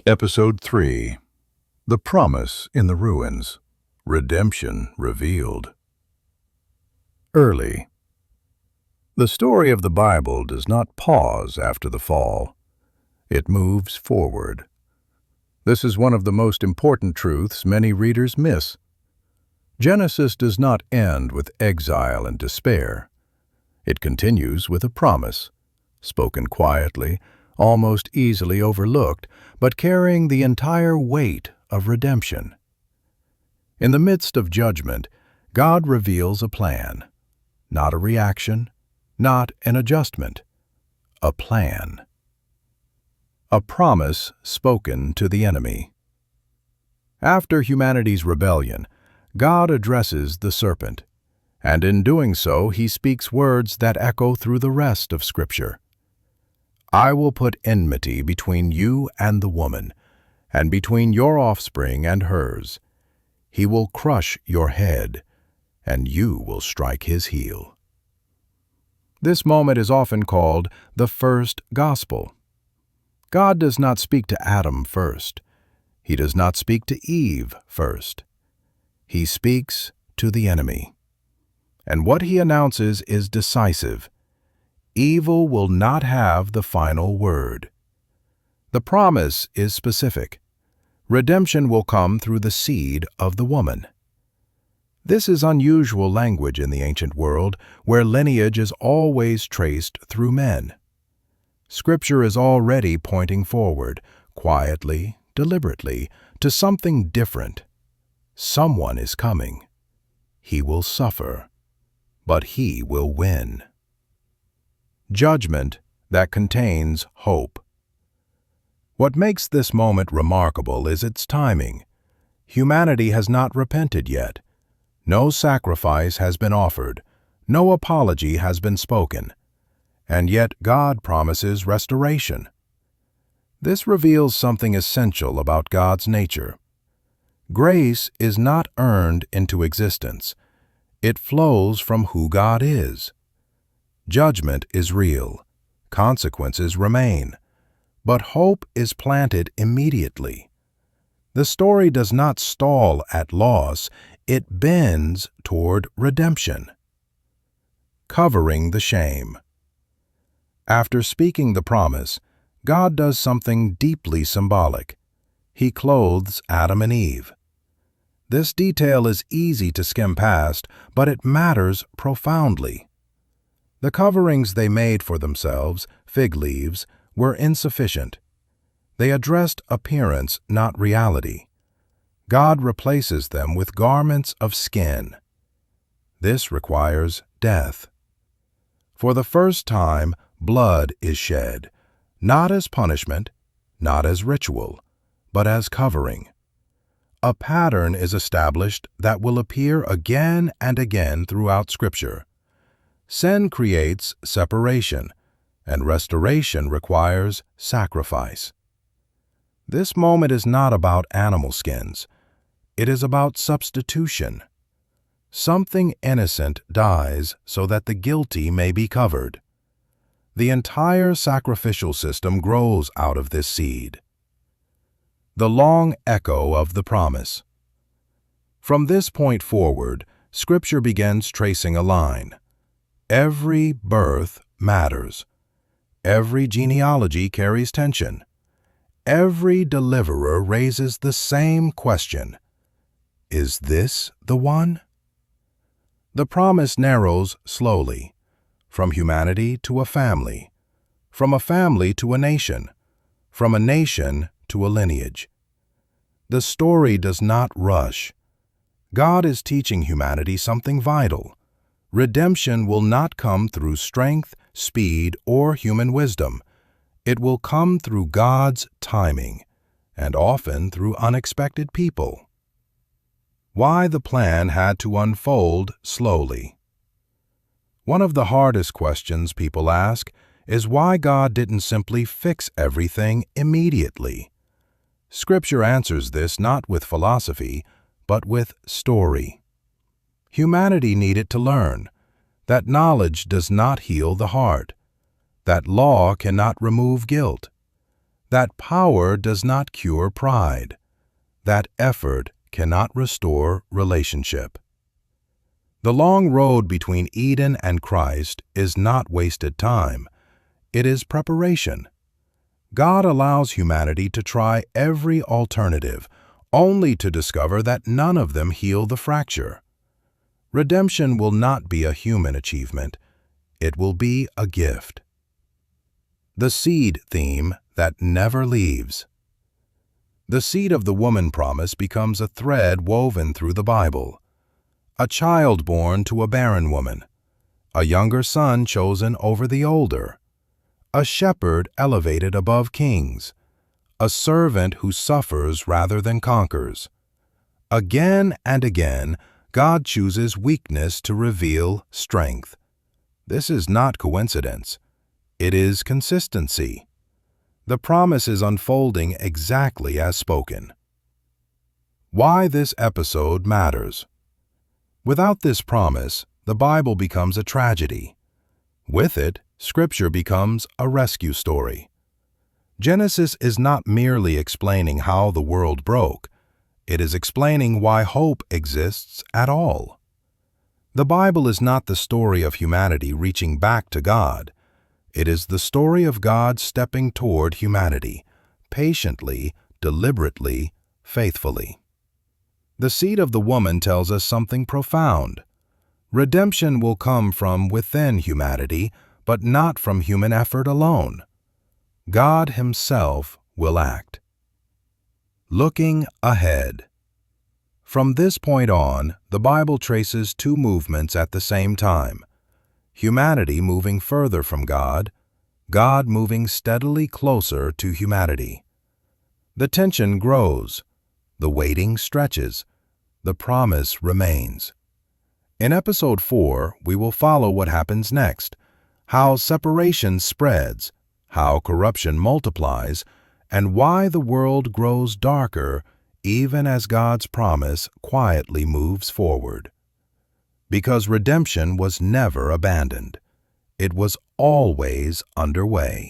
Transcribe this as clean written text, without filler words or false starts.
Episode 3. The Promise in the Ruins. Redemption Revealed. Early. The story of the Bible does not pause after the fall. It moves forward. This is one of the most important truths many readers miss. Genesis does not end with exile and despair. It continues with a promise, spoken quietly, almost easily overlooked, but carrying the entire weight of redemption. In the midst of judgment, God reveals a plan, not a reaction, not an adjustment, a plan. A promise spoken to the enemy. After humanity's rebellion, God addresses the serpent, and in doing so, he speaks words that echo through the rest of Scripture. I will put enmity between you and the woman, and between your offspring and hers. He will crush your head, and you will strike his heel. This moment is often called the first gospel. God does not speak to Adam first. He does not speak to Eve first. He speaks to the enemy. And what he announces is decisive. Evil will not have the final word. The promise is specific. Redemption will come through the seed of the woman. This is unusual language in the ancient world, where lineage is always traced through men. Scripture is already pointing forward, quietly, deliberately, to something different. Someone is coming. He will suffer, but he will win. Judgment that contains hope. What makes this moment remarkable is its timing. Humanity has not repented yet. No sacrifice has been offered. No apology has been spoken. And yet God promises restoration. This reveals something essential about God's nature. Grace is not earned into existence. It flows from who God is. Judgment is real. Consequences remain. But hope is planted immediately. The story does not stall at loss. It bends toward redemption. Covering the shame. After speaking the promise, God does something deeply symbolic. He clothes Adam and Eve. This detail is easy to skim past, but it matters profoundly. The coverings they made for themselves, fig leaves, were insufficient. They addressed appearance, not reality. God replaces them with garments of skin. This requires death. For the first time, blood is shed, not as punishment, not as ritual, but as covering. A pattern is established that will appear again and again throughout Scripture. Sin creates separation, and restoration requires sacrifice. This moment is not about animal skins. It is about substitution. Something innocent dies so that the guilty may be covered. The entire sacrificial system grows out of this seed. The long echo of the promise. From this point forward, Scripture begins tracing a line. Every birth matters. Every genealogy carries tension. Every deliverer raises the same question. Is this the one? The promise narrows slowly, from humanity to a family, from a family to a nation, from a nation to a lineage. The story does not rush. God is teaching humanity something vital. Redemption will not come through strength, speed, or human wisdom. It will come through God's timing, and often through unexpected people. Why the plan had to unfold slowly. One of the hardest questions people ask is why God didn't simply fix everything immediately. Scripture answers this not with philosophy, but with story. Humanity needed to learn that knowledge does not heal the heart, that law cannot remove guilt, That power does not cure pride. That effort cannot restore relationship. The long road between Eden and Christ is not wasted time. It is preparation. God allows humanity to try every alternative, only to discover that none of them heal the fracture. Redemption will not be a human achievement. It will be a gift. The seed theme that never leaves. The seed of the woman promise becomes a thread woven through the Bible. A child born to a barren woman, a younger son chosen over the older, a shepherd elevated above kings, a servant who suffers rather than conquers. Again and again, God chooses weakness to reveal strength. This is not coincidence. It is consistency. The promise is unfolding exactly as spoken. Why this episode matters. Without this promise, the Bible becomes a tragedy. With it, Scripture becomes a rescue story. Genesis is not merely explaining how the world broke. It is explaining why hope exists at all. The Bible is not the story of humanity reaching back to God. It is the story of God stepping toward humanity, patiently, deliberately, faithfully. The seed of the woman tells us something profound. Redemption will come from within humanity, but not from human effort alone. God Himself will act. Looking ahead. From this point on, the Bible traces two movements at the same time. Humanity moving further from God, God moving steadily closer to humanity. The tension grows. The waiting stretches. The promise remains. In Episode 4, we will follow what happens next, how separation spreads, how corruption multiplies, and why the world grows darker even as God's promise quietly moves forward. Because redemption was never abandoned. It was always underway.